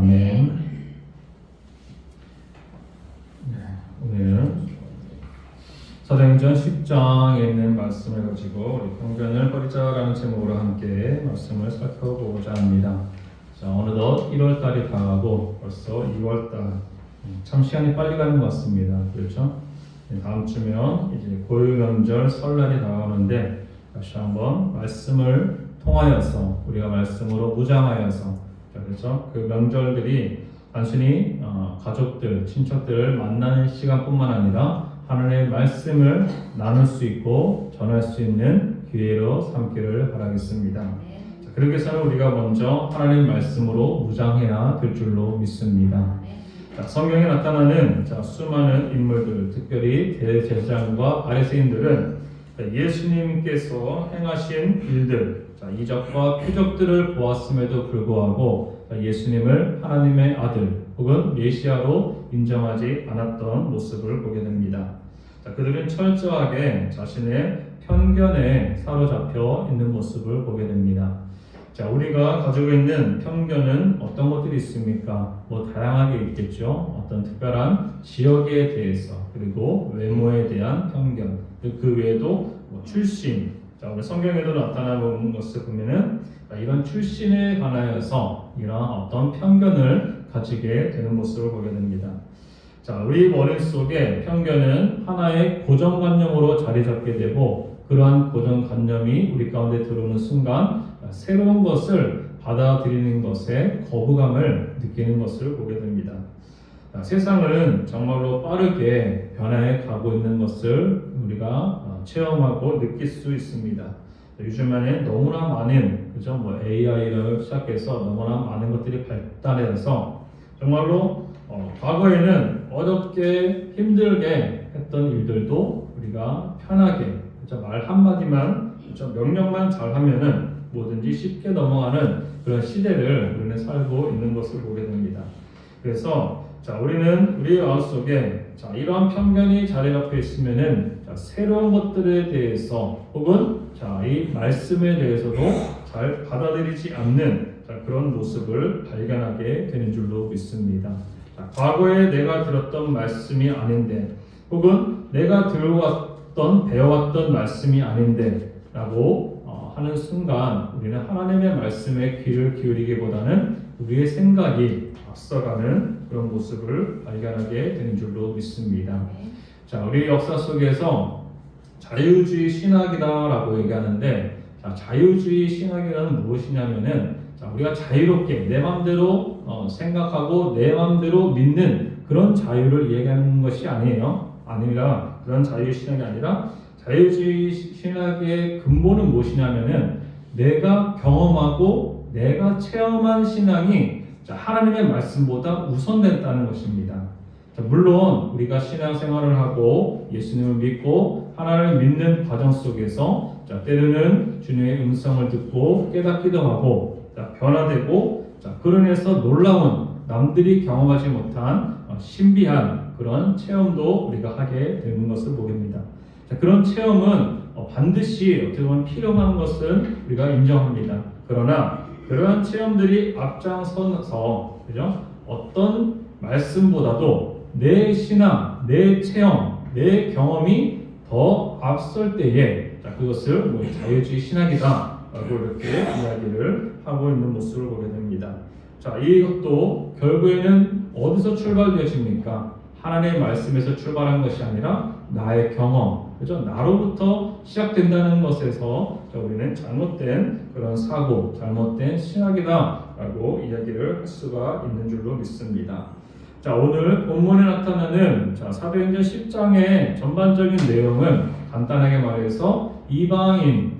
아멘. 오늘 사도행전 10장에 있는 말씀을 가지고 우리 편견을 버리자라는 제목으로 함께 말씀을 살펴보고자 합니다. 자, 어느덧 1월달이 다가고 벌써 2월달, 참 시간이 빨리 가는 것 같습니다. 그렇죠? 다음 주면 이제 고유명절 설날이 다가오는데 다시 한번 말씀을 통하여서 우리가 말씀으로 무장하여서, 그렇죠? 그 명절들이 단순히 가족들, 친척들을 만나는 시간뿐만 아니라 하나님의 말씀을 나눌 수 있고 전할 수 있는 기회로 삼기를 바라겠습니다. 자, 그러기 위해서는 우리가 먼저 하나님 말씀으로 무장해야 될 줄로 믿습니다. 자, 성경에 나타나는 수많은 인물들, 특별히 대제사장과 바리새인들은 예수님께서 행하신 일들, 이적과 표적들을 보았음에도 불구하고 예수님을 하나님의 아들 혹은 메시아로 인정하지 않았던 모습을 보게 됩니다. 그들은 철저하게 자신의 편견에 사로잡혀 있는 모습을 보게 됩니다. 우리가 가지고 있는 편견은 어떤 것들이 있습니까? 다양하게 있겠죠. 어떤 특별한 지역에 대해서, 그리고 외모에 대한 편견, 그 외에도 출신, 우리 성경에도 나타나는 것을 보면은 이런 출신에 관하여서 이런 어떤 편견을 가지게 되는 모습을 보게 됩니다. 우리 머릿속에 편견은 하나의 고정관념으로 자리 잡게 되고, 그러한 고정관념이 우리 가운데 들어오는 순간 새로운 것을 받아들이는 것에 거부감을 느끼는 것을 보게 됩니다. 세상은 정말로 빠르게 변화해 가고 있는 것을 우리가 체험하고 느낄 수 있습니다. 요즘 안에 너무나 많은, AI를 시작해서 너무나 많은 것들이 발달해서 정말로 과거에는 어렵게 힘들게 했던 일들도 우리가 편하게, 말 한마디만, 명령만 잘하면은 뭐든지 쉽게 넘어가는 그런 시대를 우리는 살고 있는 것을 보게 됩니다. 그래서 우리는 우리의 마음속에 이러한 편견이 자리 잡혀 있으면은 새로운 것들에 대해서 혹은 이 말씀에 대해서도 잘 받아들이지 않는 그런 모습을 발견하게 되는 줄로 믿습니다. 과거에 내가 들었던 말씀이 아닌데, 혹은 내가 배워왔던 말씀이 아닌데 라고 하는 순간 우리는 하나님의 말씀에 귀를 기울이기보다는 우리의 생각이 앞서가는 그런 모습을 발견하게 되는 줄로 믿습니다. 우리 역사 속에서 자유주의 신학이다라고 얘기하는데, 자유주의 신학이란 무엇이냐면은 우리가 자유롭게 내 마음대로 생각하고 내 마음대로 믿는 그런 자유를 얘기하는 것이 아니라 그런 자유주의 신학이 아니라, 자유주의 신학의 근본은 무엇이냐면은 내가 경험하고 내가 체험한 신앙이 하나님의 말씀보다 우선됐다는 것입니다. 물론 우리가 신앙생활을 하고 예수님을 믿고 하나님을 믿는 과정 속에서 때로는 주님의 음성을 듣고 깨닫기도 하고 변화되고, 그러면서 놀라운, 남들이 경험하지 못한 신비한 그런 체험도 우리가 하게 되는 것을 보게 됩니다. 그런 체험은 반드시 어떻게 보면 필요한 것은 우리가 인정합니다. 그러나 그러한 체험들이 앞장서서, 어떤 말씀보다도 내 신앙, 내 체험, 내 경험이 더 앞설 때에 그것을 자유주의 신학이다라고 이렇게 이야기를 하고 있는 모습을 보게 됩니다. 이것도 결국에는 어디서 출발되어집니까? 하나님의 말씀에서 출발한 것이 아니라 나의 경험, 나로부터 시작된다는 것에서 우리는 잘못된 그런 사고, 잘못된 신학이다라고 이야기를 할 수가 있는 줄로 믿습니다. 오늘 본문에 나타나는 사도행전 10장의 전반적인 내용은 간단하게 말해서 이방인,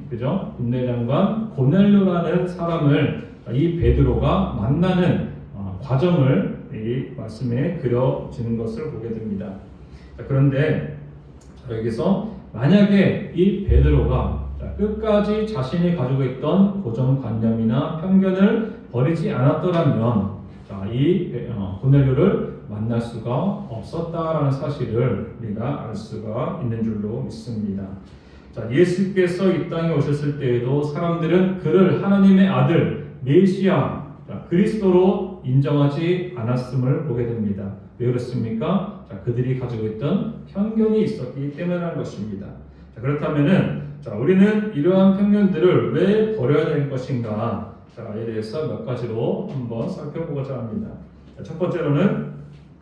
군대장관 고넬료라는 사람을 이 베드로가 만나는 과정을 이 말씀에 그려지는 것을 보게 됩니다. 그런데 여기서 만약에 이 베드로가 끝까지 자신이 가지고 있던 고정관념이나 편견을 버리지 않았더라면 이 고넬료를 만날 수가 없었다라는 사실을 우리가 알 수가 있는 줄로 믿습니다. 예수께서 이 땅에 오셨을 때에도 사람들은 그를 하나님의 아들 메시아 그리스도로 인정하지 않았음을 보게 됩니다. 왜 그렇습니까? 자, 그들이 가지고 있던 편견이 있었기 때문이라는 것입니다. 자, 그렇다면은 우리는 이러한 편견들을 왜 버려야 될 것인가? 자, 에 대해서 몇 가지로 한번 살펴보고자 합니다. 자, 첫 번째로는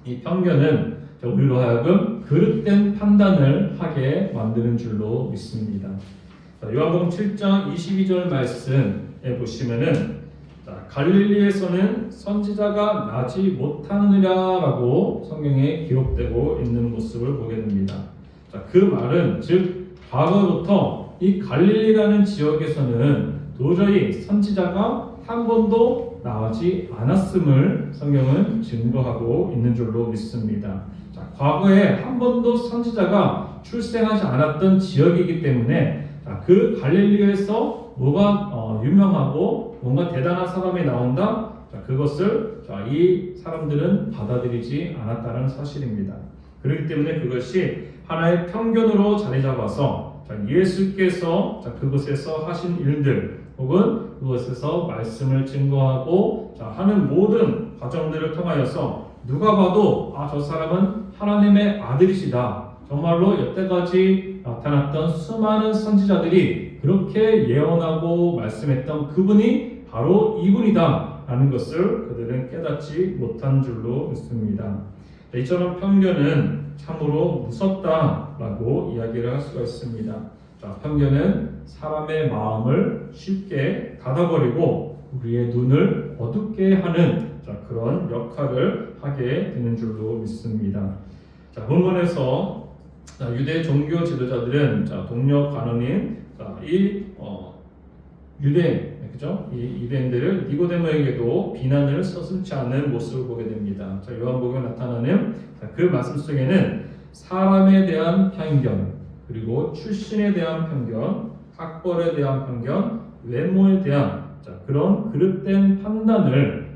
이 편견은 우리로 하여금 그릇된 판단을 하게 만드는 줄로 믿습니다. 자, 요한복음 7장 22절 말씀에 보시면은 갈릴리에서는 선지자가 나지 못하느냐라고 성경에 기록되고 있는 모습을 보게 됩니다. 자, 그 말은 즉 과거부터 이 갈릴리라는 지역에서는 도저히 선지자가 한 번도 나오지 않았음을 성경은 증거하고 있는 줄로 믿습니다. 자, 과거에 한 번도 선지자가 출생하지 않았던 지역이기 때문에 그 갈릴리에서 뭐가 유명하고 뭔가 대단한 사람이 나온다? 자, 그것을 이 사람들은 받아들이지 않았다는 사실입니다. 그렇기 때문에 그것이 하나의 편견으로 자리 잡아서 예수께서 그곳에서 하신 일들 혹은 그것에서 말씀을 증거하고 하는 모든 과정들을 통하여서 누가 봐도 저 사람은 하나님의 아들이시다. 정말로 여태까지 나타났던 수많은 선지자들이 그렇게 예언하고 말씀했던 그분이 바로 이분이다 라는 것을 그들은 깨닫지 못한 줄로 믿습니다. 이처럼 편견은 참으로 무섭다라고 이야기를 할 수가 있습니다. 자, 편견은 사람의 마음을 쉽게 닫아버리고 우리의 눈을 어둡게 하는 그런 역할을 하게 되는 줄로 믿습니다. 자, 본문에서 유대 종교 지도자들은 동료 관원인 이 유대인들을 니고데모에게도 비난을 서슴지 않은 모습을 보게 됩니다. 요한복음에 나타나는 그 말씀 속에는 사람에 대한 편견, 그리고 출신에 대한 편견, 학벌에 대한 편견, 외모에 대한 그런 그릇된 판단을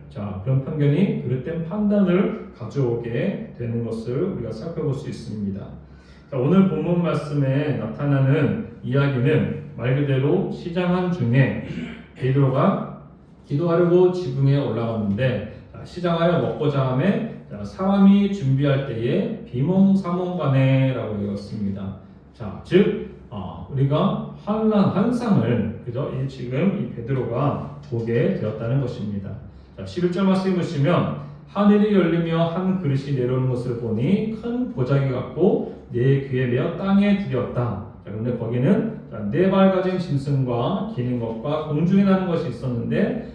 그런 편견이 그릇된 판단을 가져오게 되는 것을 우리가 살펴볼 수 있습니다. 오늘 본문 말씀에 나타나는 이야기는 말 그대로 시장한 중에 베드로가 기도하려고 지붕에 올라갔는데 시장하여 먹고자 하매 사람이 준비할 때에 비몽사몽간에라고 읽었습니다. 자, 즉 우리가 환상을 지금 이 베드로가 보게 되었다는 것입니다. 자, 11절 말씀 보시면 하늘이 열리며 한 그릇이 내려오는 것을 보니 큰 보자기 같고 내 귀에 메어 땅에 들였다. 그런데 거기는 네 발 가진 짐승과 기는 것과 공중에 나는 것이 있었는데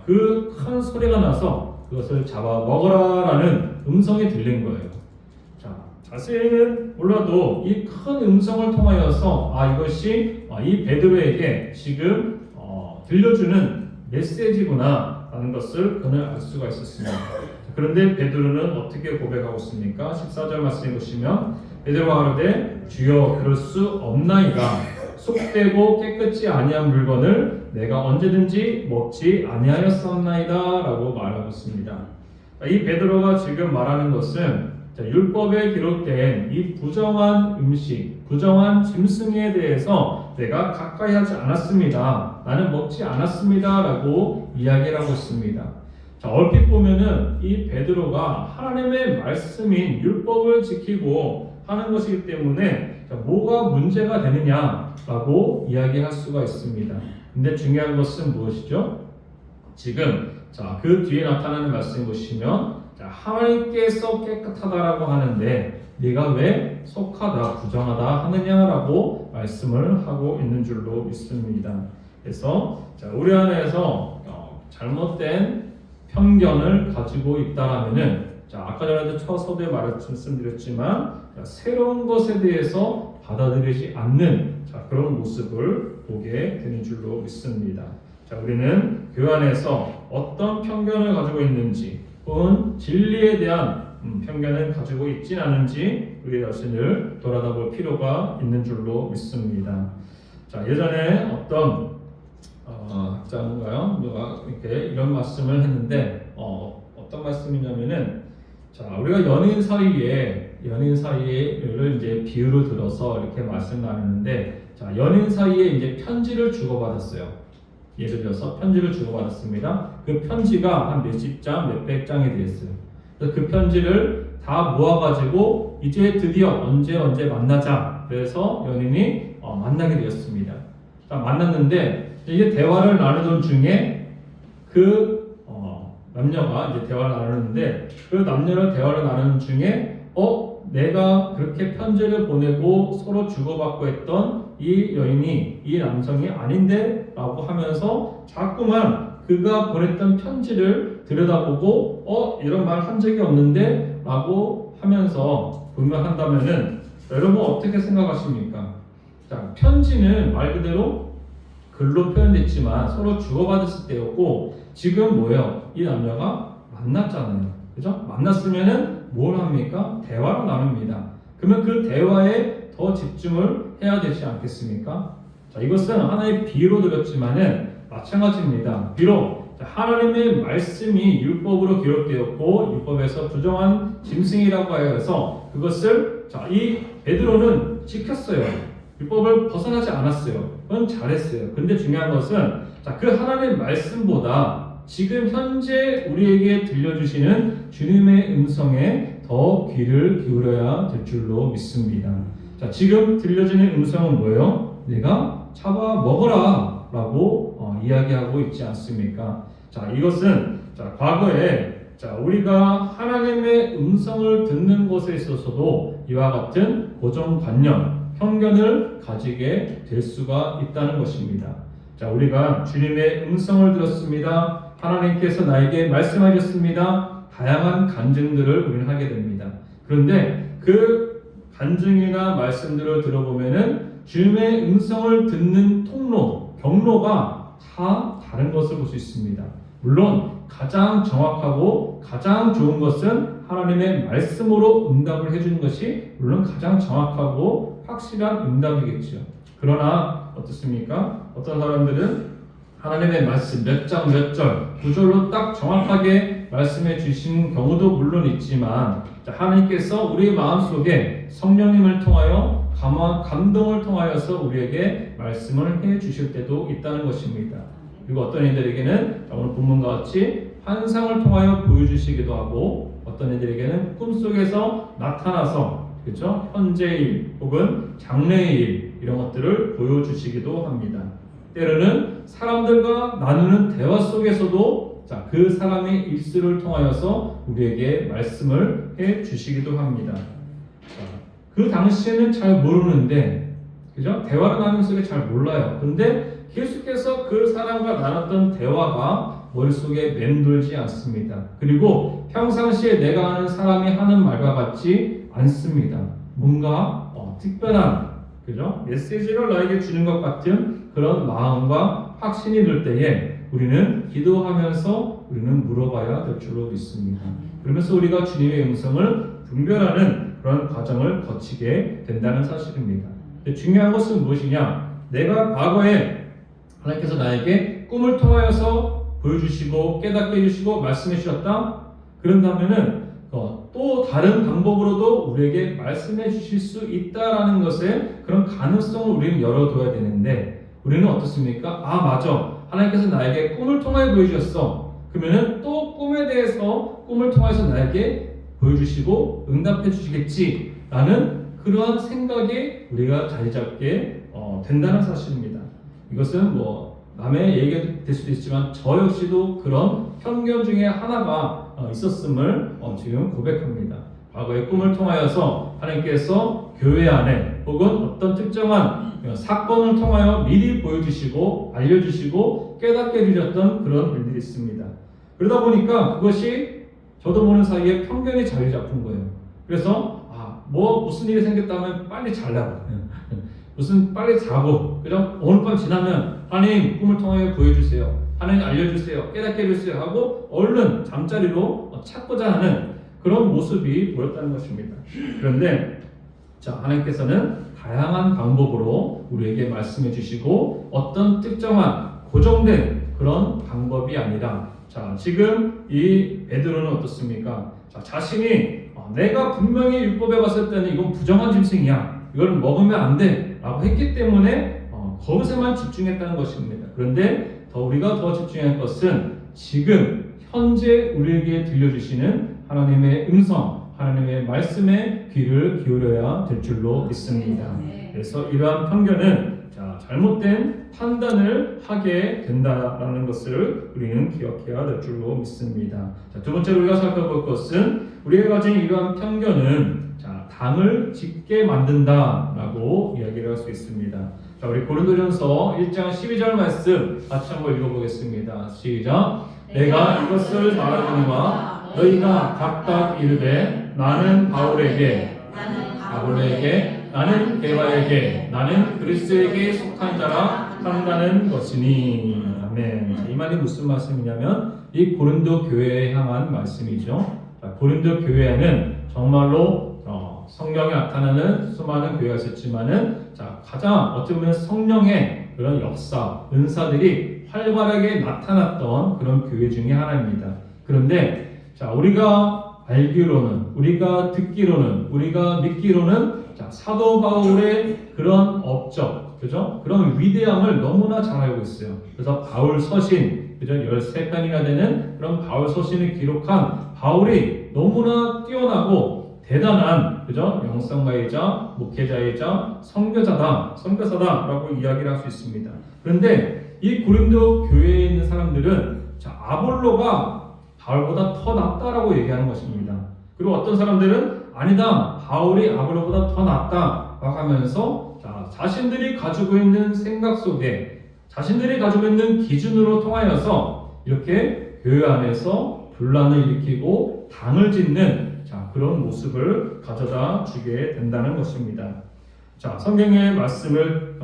그 큰 소리가 나서 그것을 잡아 먹어라라는 음성이 들린 거예요. 자세히는 몰라도 이 큰 음성을 통하여서 이것이 이 베드로에게 지금 들려주는 메시지구나 라는 것을 그는 알 수가 있었습니다. 그런데 베드로는 어떻게 고백하고 있습니까? 14절 말씀에 보시면 베드로가 가로되 주여 그럴 수 없나이다. 속되고 깨끗이 아니한 물건을 내가 언제든지 먹지 아니하였사옵나이다 라고 말하고 있습니다. 이 베드로가 지금 말하는 것은 율법에 기록된 이 부정한 음식, 부정한 짐승에 대해서 내가 가까이 하지 않았습니다. 나는 먹지 않았습니다 라고 이야기를 하고 있습니다. 얼핏 보면은 이 베드로가 하나님의 말씀인 율법을 지키고 하는 것이기 때문에 뭐가 문제가 되느냐라고 이야기할 수가 있습니다. 근데 중요한 것은 무엇이죠? 지금 그 뒤에 나타나는 말씀 보시면 하나님께서 깨끗하다라고 하는데 네가 왜 속하다, 부정하다 하느냐라고 말씀을 하고 있는 줄로 믿습니다. 그래서 우리 안에서 잘못된 편견을 가지고 있다라면은 아까 전에도 첫 서두에 말씀드렸지만 새로운 것에 대해서 받아들이지 않는 그런 모습을 보게 되는 줄로 믿습니다. 우리는 교회 안에서 어떤 편견을 가지고 있는지 혹은 진리에 대한 편견을 가지고 있진 않은지 우리 자신을 돌아다볼 필요가 있는 줄로 믿습니다. 예전에 어떤 학자인가요? 누가 이렇게 이런 말씀을 했는데 어떤 말씀이냐면은 우리가 연인 사이에를 이제 비유로 들어서 이렇게 말씀 나누는데 연인 사이에 이제 편지를 주고받았어요. 예를 들어서 편지를 주고받았습니다. 그 편지가 한 몇십 장, 몇백 장이 되었어요. 그래서 그 편지를 다 모아가지고 이제 드디어 언제 만나자. 그래서 연인이 만나게 되었습니다. 자, 만났는데 이게 대화를 나누던 중에 그 남녀가 이제 대화를 나누는데 그 남녀를 대화를 나누는 중에 내가 그렇게 편지를 보내고 서로 주고받고 했던 이 여인이 이 남성이 아닌데 라고 하면서 자꾸만 그가 보냈던 편지를 들여다보고 이런 말 한 적이 없는데 라고 하면서 불만한다면은 여러분 어떻게 생각하십니까? 자, 편지는 말 그대로 글로 표현됐지만 서로 주고받았을 때였고 지금 뭐예요? 이 남녀가 만났잖아요. 그죠? 만났으면은 뭘 합니까? 대화를 나눕니다. 그러면 그 대화에 더 집중을 해야 되지 않겠습니까? 자, 이것은 하나의 비유로 들었지만은 마찬가지입니다. 비록 하나님의 말씀이 율법으로 기록되었고 율법에서 부정한 짐승이라고 하여서 그것을 이 베드로는 지켰어요. 율법을 벗어나지 않았어요. 그건 잘했어요. 근데 중요한 것은 그 하나님의 말씀보다 지금 현재 우리에게 들려주시는 주님의 음성에 더 귀를 기울여야 될 줄로 믿습니다. 자, 지금 들려지는 음성은 뭐예요? 내가 잡아 먹어라 라고 이야기하고 있지 않습니까? 자, 이것은 과거에 우리가 하나님의 음성을 듣는 것에 있어서도 이와 같은 고정관념, 편견을 가지게 될 수가 있다는 것입니다. 자, 우리가 주님의 음성을 들었습니다. 하나님께서 나에게 말씀하셨습니다. 다양한 간증들을 우리는 하게 됩니다. 그런데 그 간증이나 말씀들을 들어보면은 주님의 음성을 듣는 통로, 경로가 다 다른 것을 볼 수 있습니다. 물론 가장 정확하고 가장 좋은 것은 하나님의 말씀으로 응답을 해주는 것이 물론 가장 정확하고 확실한 응답이겠죠. 그러나 어떻습니까? 어떤 사람들은 하나님의 말씀 몇 장 몇 절 구절로 딱 정확하게 말씀해 주신 경우도 물론 있지만 하나님께서 우리의 마음속에 성령님을 통하여 감동을 통하여서 우리에게 말씀을 해 주실 때도 있다는 것입니다. 그리고 어떤 이들에게는 오늘 본문과 같이 환상을 통하여 보여주시기도 하고 어떤 이들에게는 꿈속에서 나타나서 그렇죠? 현재의 일 혹은 장래의 일 이런 것들을 보여주시기도 합니다. 때로는 사람들과 나누는 대화 속에서도 그 사람의 입술을 통하여서 우리에게 말씀을 해 주시기도 합니다. 그 당시에는 잘 모르는데, 그죠? 대화를 나누는 속에 잘 몰라요. 근데 계속해서 그 사람과 나눴던 대화가 머릿속에 맴돌지 않습니다. 그리고 평상시에 내가 아는 사람이 하는 말과 같지 않습니다. 뭔가 특별한, 그죠? 메시지를 나에게 주는 것 같은 그런 마음과 확신이 들 때에 우리는 기도하면서 우리는 물어봐야 될 줄로 믿습니다. 그러면서 우리가 주님의 음성을 분별하는 그런 과정을 거치게 된다는 사실입니다. 중요한 것은 무엇이냐? 내가 과거에 하나님께서 나에게 꿈을 통하여서 보여주시고 깨닫게 해주시고 말씀해 주셨다? 그런다면은 또 다른 방법으로도 우리에게 말씀해 주실 수 있다라는 것에 그런 가능성을 우리는 열어둬야 되는데 우리는 어떻습니까? 맞아. 하나님께서 나에게 꿈을 통하여 보여주셨어. 그러면은 또 꿈에 대해서 꿈을 통해서 나에게 보여주시고 응답해 주시겠지라는 그러한 생각이 우리가 자리 잡게 된다는 사실입니다. 이것은 남의 얘기가 될 수도 있지만 저 역시도 그런 편견 중에 하나가 있었음을 지금 고백합니다. 과거의 꿈을 통하여서 하나님께서 교회 안에 혹은 어떤 특정한 사건을 통하여 미리 보여주시고 알려주시고 깨닫게 해주셨던 그런 일들이 있습니다. 그러다 보니까 그것이 저도 모르는 사이에 편견이 자리 잡은 거예요. 그래서 무슨 일이 생겼다면 빨리 자려고 무슨 빨리 자고 그죠? 오늘 밤 지나면 하나님 꿈을 통하여 보여주세요. 하나님 알려주세요. 깨닫게 해주세요 하고 얼른 잠자리로 찾고자 하는 그런 모습이 보였다는 것입니다. 그런데 하나님께서는 다양한 방법으로 우리에게 말씀해 주시고 어떤 특정한 고정된 그런 방법이 아니라 지금 이 베드로는 어떻습니까? 자신이 내가 분명히 율법에 봤을 때는 이건 부정한 짐승이야. 이걸 먹으면 안 돼. 라고 했기 때문에 그것에만 집중했다는 것입니다. 그런데 우리가 더 집중할 것은 지금 현재 우리에게 들려주시는 하나님의 음성, 하나님의 말씀에 귀를 기울여야 될 줄로 믿습니다. 그래서 이러한 편견은 잘못된 판단을 하게 된다라는 것을 우리는 기억해야 될 줄로 믿습니다. 두 번째로 우리가 살펴볼 것은 우리가 가진 이러한 편견은 당을 짓게 만든다라고 이야기를 할 수 있습니다. 우리 고린도전서 1장 12절 말씀 같이 한번 읽어보겠습니다. 시작. 내가 이것을 말하노니와 너희가 각각 이르되 나는 바울에게, 나는 게바에게, 나는 그리스도에게 속한 자라 한다는 것이니. 아멘. 이 말이 무슨 말씀이냐면 이 고린도 교회에 향한 말씀이죠. 고린도 교회에는 정말로 성령이 나타나는 수많은 교회가 있었지만은 가장 어떻게 보면 성령의 그런 역사, 은사들이 활발하게 나타났던 그런 교회 중에 하나입니다. 그런데 우리가 알기로는, 우리가 듣기로는, 우리가 믿기로는 사도 바울의 그런 업적, 그죠? 그런 위대함을 너무나 잘 알고 있어요. 그래서 바울 서신, 그죠? 13편이나 되는 그런 바울 서신을 기록한 바울이 너무나 뛰어나고 대단한, 그죠? 영성가이자 목회자이자 선교사다라고 이야기를 할 수 있습니다. 그런데 이 고린도 교회에 있는 사람들은 아볼로가 바울보다 더 낫다라고 얘기하는 것입니다. 그리고 어떤 사람들은 아니다, 바울이 아볼로보다 더 낫다라고 하면서 자신들이 가지고 있는 생각 속에, 자신들이 가지고 있는 기준으로 통하여서 이렇게 교회 안에서 분란을 일으키고 당을 짓는 그런 모습을 가져다 주게 된다는 것입니다. 성경의 말씀을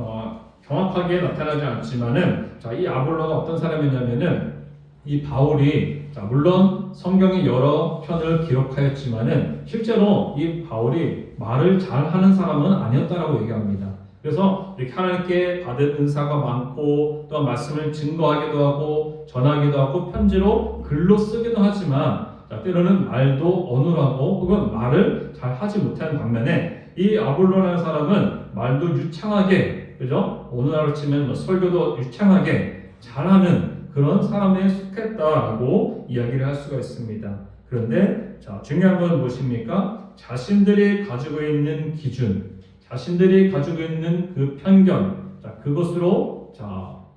정확하게 나타나지 않지만은 이 아볼로가 어떤 사람이냐면은 이 바울이 물론 성경의 여러 편을 기록하였지만은 실제로 이 바울이 말을 잘하는 사람은 아니었다라고 얘기합니다. 그래서 이렇게 하나님께 받은 은사가 많고 또 말씀을 증거하기도 하고 전하기도 하고 편지로 글로 쓰기도 하지만 때로는 말도 어눌하고 혹은 말을 잘 하지 못하는 반면에 이 아볼로라는 사람은 말도 유창하게, 그죠? 오늘날로 치면 설교도 유창하게 잘하는 그런 사람에 속했다라고 이야기를 할 수가 있습니다. 그런데 중요한 건 무엇입니까? 자신들이 가지고 있는 기준, 자신들이 가지고 있는 그 편견, 그것으로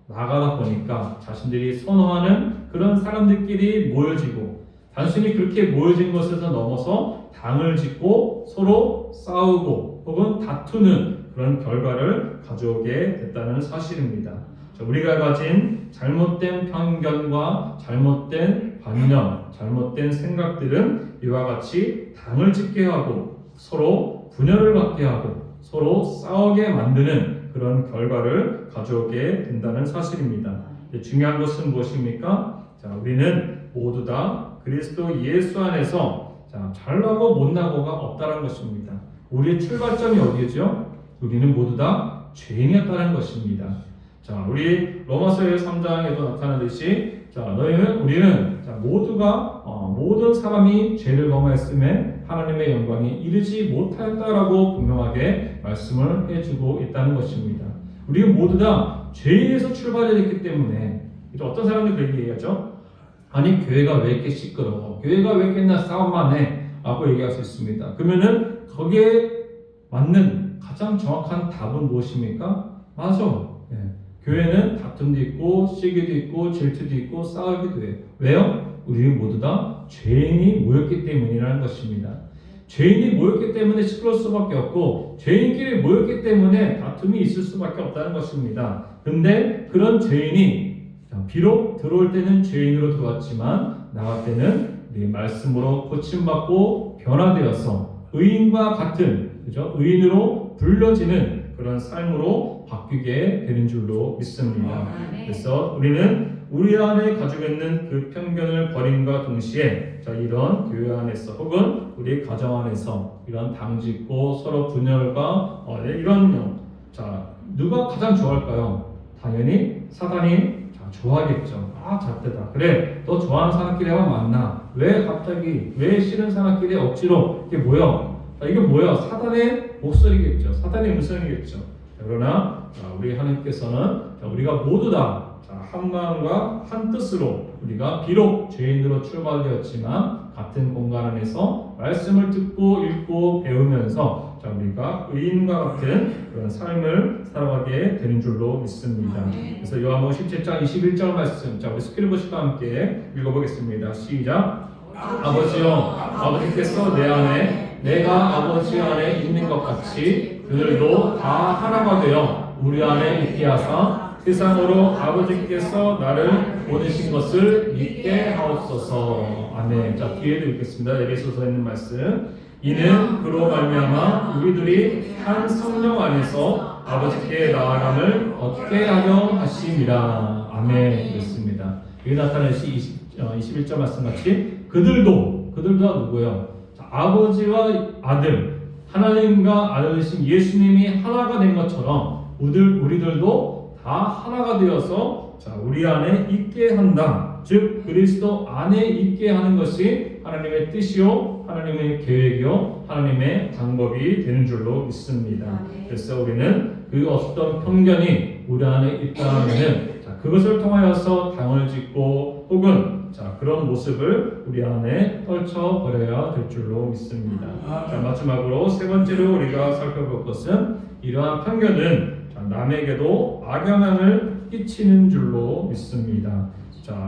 나가다 보니까 자신들이 선호하는 그런 사람들끼리 모여지고 단순히 그렇게 모여진 것에서 넘어서 당을 짓고 서로 싸우고 혹은 다투는 그런 결과를 가져오게 됐다는 사실입니다. 우리가 가진 잘못된 편견과 잘못된 관념, 잘못된 생각들은 이와 같이 당을 짓게 하고 서로 분열을 갖게 하고 서로 싸우게 만드는 그런 결과를 가져오게 된다는 사실입니다. 중요한 것은 무엇입니까? 우리는 모두 다 그리스도 예수 안에서 잘나고 못나고가 없다는 것입니다. 우리의 출발점이 어디죠? 우리는 모두 다 죄인이었다는 것입니다. 우리 로마서의 3장에도 나타나듯이 우리는 모두가 모든 사람이 죄를 범하였음에 하나님의 영광에 이르지 못하였다라고 분명하게 말씀을 해주고 있다는 것입니다. 우리는 모두 다 죄인에서 출발했기 때문에 어떤 사람들이 그렇게 얘기하죠? 아니 교회가 왜 이렇게 시끄러워? 교회가 왜 이렇게 맨날 싸움만 해? 라고 얘기할 수 있습니다. 그러면은 거기에 맞는 가장 정확한 답은 무엇입니까? 맞아. 교회는 다툼도 있고 시기도 있고 질투도 있고 싸우기도 해요. 왜요? 우리는 모두 다 죄인이 모였기 때문이라는 것입니다. 죄인이 모였기 때문에 시끄러울 수밖에 없고 죄인끼리 모였기 때문에 다툼이 있을 수밖에 없다는 것입니다. 근데 그런 죄인이 비록 들어올 때는 죄인으로 들어왔지만 나갈 때는 우리 말씀으로 고침받고 변화되어서 의인과 같은, 그죠? 의인으로 불려지는 그런 삶으로 바뀌게 되는 줄로 믿습니다. 그래서 우리는 우리 안에 가지고 있는 그 편견을 버림과 동시에 이런 교회 안에서 혹은 우리 가정 안에서 이런 당짓고 서로 분열과 이런 누가 가장 좋아할까요? 당연히 사단이 좋아하겠죠. 잣대다. 그래, 너 좋아하는 사람끼리 하면 만나. 왜 싫은 사람끼리 억지로 이게 뭐야? 이게 뭐야? 사단의 목소리겠죠. 사단의 음성이겠죠. 그러나 우리 하나님께서는 우리가 모두 다 한 마음과 한 뜻으로 우리가 비록 죄인으로 출발되었지만 같은 공간 안에서 말씀을 듣고 읽고 배우면서 우리가 의인과 같은 그런 삶을 살아가게 되는 줄로 믿습니다. 그래서 요한복음 17장 21절 말씀, 우리 스크리버시와 함께 읽어보겠습니다. 시작. 아버지여, 아버지께서 내 안에, 내가 아버지 안에 있는 것 같이 그들도 다 하나가 되어 우리 안에 있게 하사 세상으로 아버지께서 나를 보내신 것을 믿게 하옵소서. 아멘. 자, 뒤에도 읽겠습니다. 에베소서에 있는 말씀. 이는 그로 말미암아 우리들이 한 성령 안에서 아버지께 나아감을 얻게 하려 하심이라. 아멘. 그렇습니다. 여기 나타나는 21절 말씀같이 그들도 누구예요? 자, 아버지와 아들, 하나님과 아들 되신 예수님이 하나가 된 것처럼 우리들도 다 하나가 되어서 우리 안에 있게 한다. 즉 그리스도 안에 있게 하는 것이 하나님의 뜻이요, 하나님의 계획이요, 하나님의 방법이 되는 줄로 믿습니다. 그래서 우리는 그 어떤 편견이 우리 안에 있다면은 그것을 통하여서 당을 짓고 혹은 그런 모습을 우리 안에 떨쳐버려야 될 줄로 믿습니다. 마지막으로 세 번째로 우리가 살펴볼 것은 이러한 편견은 남에게도 악영향을 끼치는 줄로 믿습니다.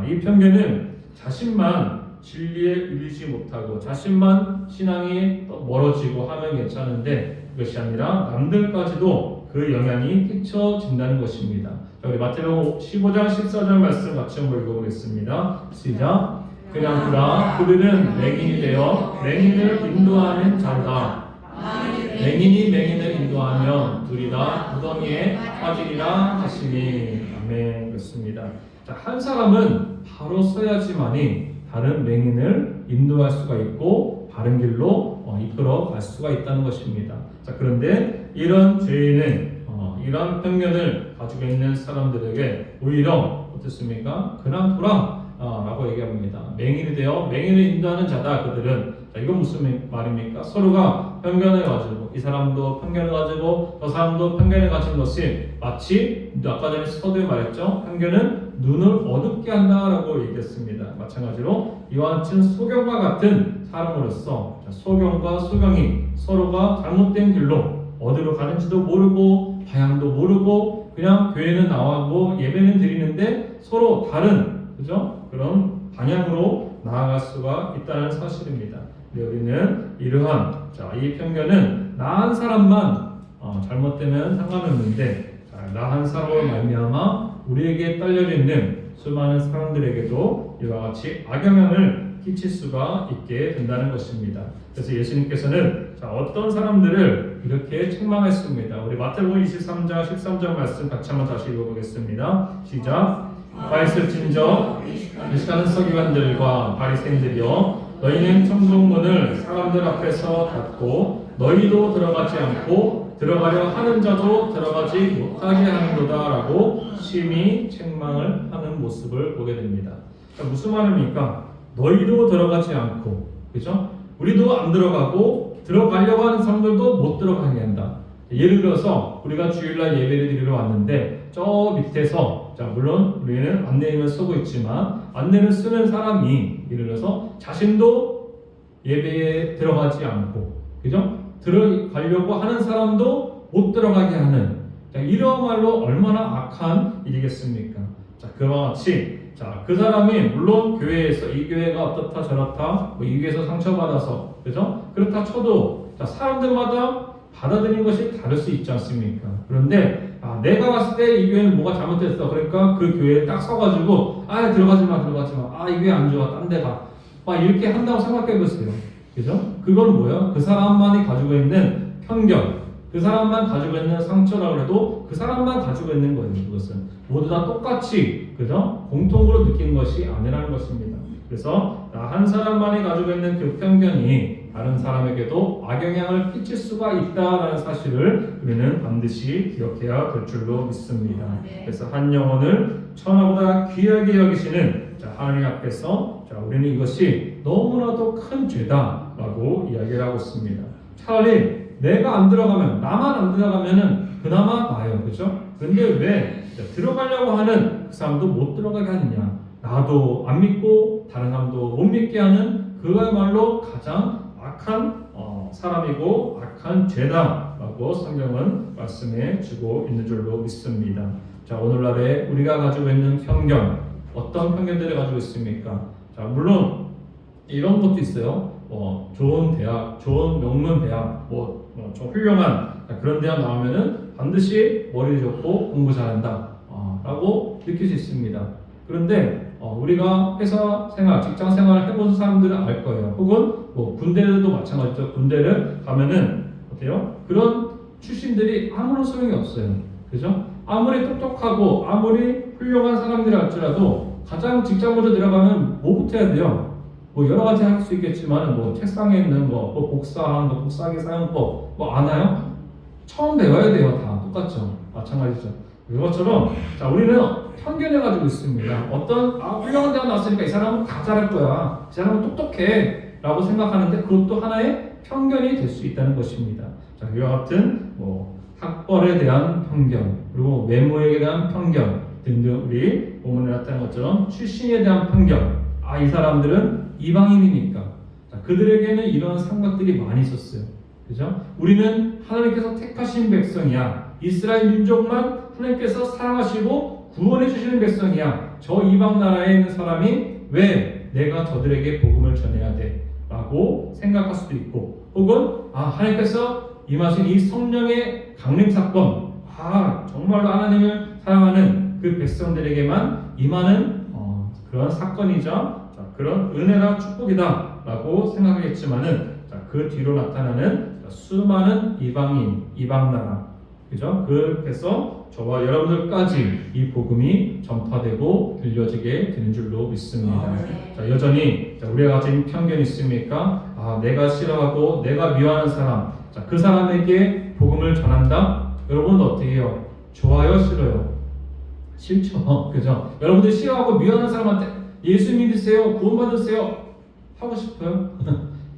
이 편견은 자신만 진리에 이르지 못하고 자신만 신앙이 멀어지고 하면 괜찮은데 그것이 아니라 남들까지도 그 영향이 끼쳐진다는 것입니다. 우리 마태복음 15장 14절 말씀 같이 한번 읽어보겠습니다. 시작. 그냥 그라 그들은 맹인이 되어 맹인을 인도하는 자다. 맹인이 맹인을 인도하면 둘이 다 무덤에 빠지리라 하시니. 아멘. 그렇습니다. 한 사람은 바로 서야지만이 다른 맹인을 인도할 수가 있고 바른 길로 이끌어 갈 수가 있다는 것입니다. 그런데 이런 죄인은 이런 편견을 가지고 있는 사람들에게 오히려 어떻습니까? 그냥 돌아 라고 얘기합니다. 맹인이 되어 맹인을 인도하는 자다. 그들은 이건 무슨 말입니까? 서로가 편견을 가지고 이 사람도 편견을 가지고 저 사람도 편견을 가진 것이 마치 아까 전에 서두에 말했죠. 편견은 눈을 어둡게 한다라고 얘기했습니다. 마찬가지로 이와 같은 소경과 같은 사람으로서 소경과 소경이 서로가 잘못된 길로 어디로 가는지도 모르고 방향도 모르고 그냥 교회는 나와고 예배는 드리는데 서로 다른 그런 방향으로 나아갈 수가 있다는 사실입니다. 우리는 이러한 이 편견은 나 한 사람만 잘못되면 상관없는데 나 한 사람을 말미암아 우리에게 딸려 있는 수많은 사람들에게도 이와 같이 악영향을 끼칠 수가 있게 된다는 것입니다. 그래서 예수님께서는 어떤 사람들을 이렇게 책망했습니다. 우리 마태복음 23장 13절 말씀 같이 한번 다시 읽어보겠습니다. 시작. 가 있을진저 미식하는 서기관들과 바리새인들이여 너희는 천국문을 사람들 앞에서 닫고 너희도 들어가지 않고 들어가려 하는 자도 들어가지 못하게 하는도다 라고 심히 책망을 하는 모습을 보게 됩니다. 무슨 말입니까? 너희도 들어가지 않고 그죠? 우리도 안 들어가고 들어가려고 하는 사람들도 못 들어가게 한다. 예를 들어서 우리가 주일날 예배를 드리러 왔는데 저 밑에서 물론 우리는 안내임을 쓰고 있지만 안내를 쓰는 사람이 예를 들어서 자신도 예배에 들어가지 않고 그죠? 들어가려고 하는 사람도 못 들어가게 하는 이러말로 얼마나 악한 일이겠습니까? 그와 같이 그 사람이 물론 교회에서 이 교회가 어떻다 저렇다 이 교회에서 상처받아서 그죠? 그렇다 쳐도 사람들마다 받아들이는 것이 다를 수 있지 않습니까? 그런데 내가 봤을 때 이 교회는 뭐가 잘못됐어. 그러니까 그 교회에 딱 서가지고 들어가지 마. 이 교회 안 좋아. 딴 데 가. 막 이렇게 한다고 생각해 보세요. 그죠? 그건 뭐예요? 그 사람만이 가지고 있는 편견, 그 사람만 가지고 있는 상처라고 해도 그 사람만 가지고 있는 거예요. 그것은 모두 다 똑같이 그죠? 공통으로 느끼는 것이 아니라는 것입니다. 그래서 나 한 사람만이 가지고 있는 그 편견이 다른 사람에게도 악영향을 끼칠 수가 있다는 사실을 우리는 반드시 기억해야 될 줄로 믿습니다. 그래서 한 영혼을 천하보다 귀하게 여기시는 하나님 앞에서 우리는 이것이 너무나도 큰 죄다라고 이야기를 하고 있습니다. 차라리 내가 안 들어가면 나만 안 들어가면은 그나마 나아요. 그죠? 근데 왜 들어가려고 하는 그 사람도 못 들어가게 하느냐? 나도 안 믿고 다른 사람도 못 믿게 하는 그야말로 가장 악한 사람이고 악한 죄다라고 성경은 말씀해 주고 있는 줄로 믿습니다. 자, 오늘날에 우리가 가지고 있는 편견, 어떤 편견들을 가지고 있습니까? 자, 물론 이런 것도 있어요. 좋은 대학, 좋은 명문 대학, 좀 훌륭한 그런 대학 나오면은 반드시 머리 좋고 공부 잘한다 라고 느낄 수 있습니다. 그런데 우리가 회사 생활, 직장 생활을 해본 사람들은 알 거예요. 혹은 군대도 마찬가지죠. 군대를 가면은 어때요? 그런 출신들이 아무런 소용이 없어요. 그죠? 아무리 똑똑하고 아무리 훌륭한 사람들이 할지라도 가장 직장 먼저 들어가면 뭐부터 해야 돼요? 여러 가지 할 수 있겠지만 책상에 있는 거, 복사하는 거, 복사하기 사용법 아나요? 처음 배워야 돼요. 다 똑같죠. 마찬가지죠. 이것처럼 자, 우리는 편견을 가지고 있습니다. 어떤 훌륭한 대학 나왔으니까 이 사람은 다 잘할 거야. 이 사람은 똑똑해 라고 생각하는데 그것도 하나의 편견이 될 수 있다는 것입니다. 자, 이와 같은 학벌에 대한 편견, 그리고 외모에 대한 편견 등등 우리 본문에 나타난 것처럼 출신에 대한 편견. 이 사람들은 이방인이니까. 자, 그들에게는 이런 생각들이 많이 있었어요. 그죠? 우리는 하나님께서 택하신 백성이야. 이스라엘 민족만 하나님께서 사랑하시고 구원해 주시는 백성이야. 저 이방 나라에 있는 사람이 왜 내가 저들에게 복음을 전해야 돼? 라고 생각할 수도 있고, 혹은 하나님께서 임하신 이 성령의 강림 사건, 정말로 하나님을 사랑하는 그 백성들에게만 임하는 그런 사건이자 그런 은혜나 축복이다 라고 생각하겠지만은 그 뒤로 나타나는 수많은 이방인, 이방나라, 그죠? 그래서 저와 여러분들까지 이 복음이 전파되고 들려지게 되는 줄로 믿습니다. 자, 여전히 우리가 가진 편견이 있습니까? 내가 싫어하고 내가 미워하는 사람, 자, 그 사람에게 복음을 전한다? 여러분 어떻게 해요? 좋아요, 싫어요? 싫죠. 그죠? 여러분들 싫어하고 미워하는 사람한테 예수 믿으세요, 구원 받으세요 하고 싶어요?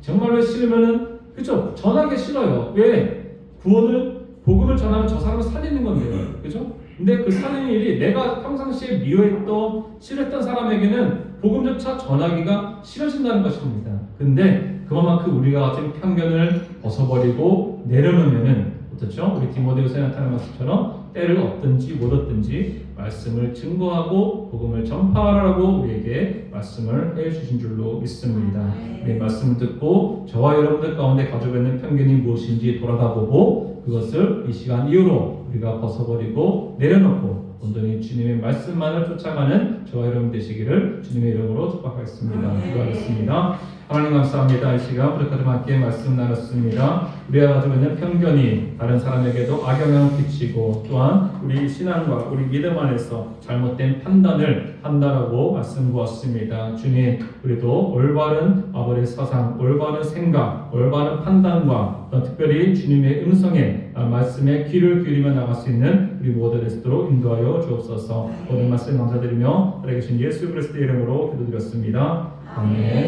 정말로 싫으면은, 그죠? 전하기 싫어요. 왜? 복음을 전하면 저 사람을 살리는 건데요. 그죠? 근데 그 살리는 일이 내가 평상시에 미워했던, 싫어했던 사람에게는 복음조차 전하기가 싫어진다는 것입니다. 근데 그만큼 우리가 가진 편견을 벗어버리고 내려놓으면은 어떻죠? 우리 디모데후서에 나타난 것처럼 때를 얻든지 못 얻든지 말씀을 증거하고 복음을 전파하라고 우리에게 말씀을 해주신 줄로 믿습니다. 우리 말씀을 듣고 저와 여러분들 가운데 가지고 있는 편견이 무엇인지 돌아다보고 그것을 이 시간 이후로 우리가 벗어버리고 내려놓고 온전히 주님의 말씀만을 쫓아가는 저와 여러분 되시기를 주님의 이름으로 축복하겠습니다. 기도하겠습니다. 하나님 감사합니다. 이 시간 우리까지 함께 말씀 나눴습니다. 우리가 가지고 있는 편견이 다른 사람에게도 악영향을 끼치고 또한 우리 신앙과 우리 믿음 안에서 잘못된 판단을 한다라고 말씀 보았습니다. 주님, 우리도 올바른 아버지의 사상, 올바른 생각, 올바른 판단과 특별히 주님의 음성에 말씀에 귀를 기울이며 나갈 수 있는 우리 모두 되시도록 인도하여 주옵소서. 오늘 말씀 감사드리며 살아계신 예수 그리스도의 이름으로 기도드렸습니다. 아멘.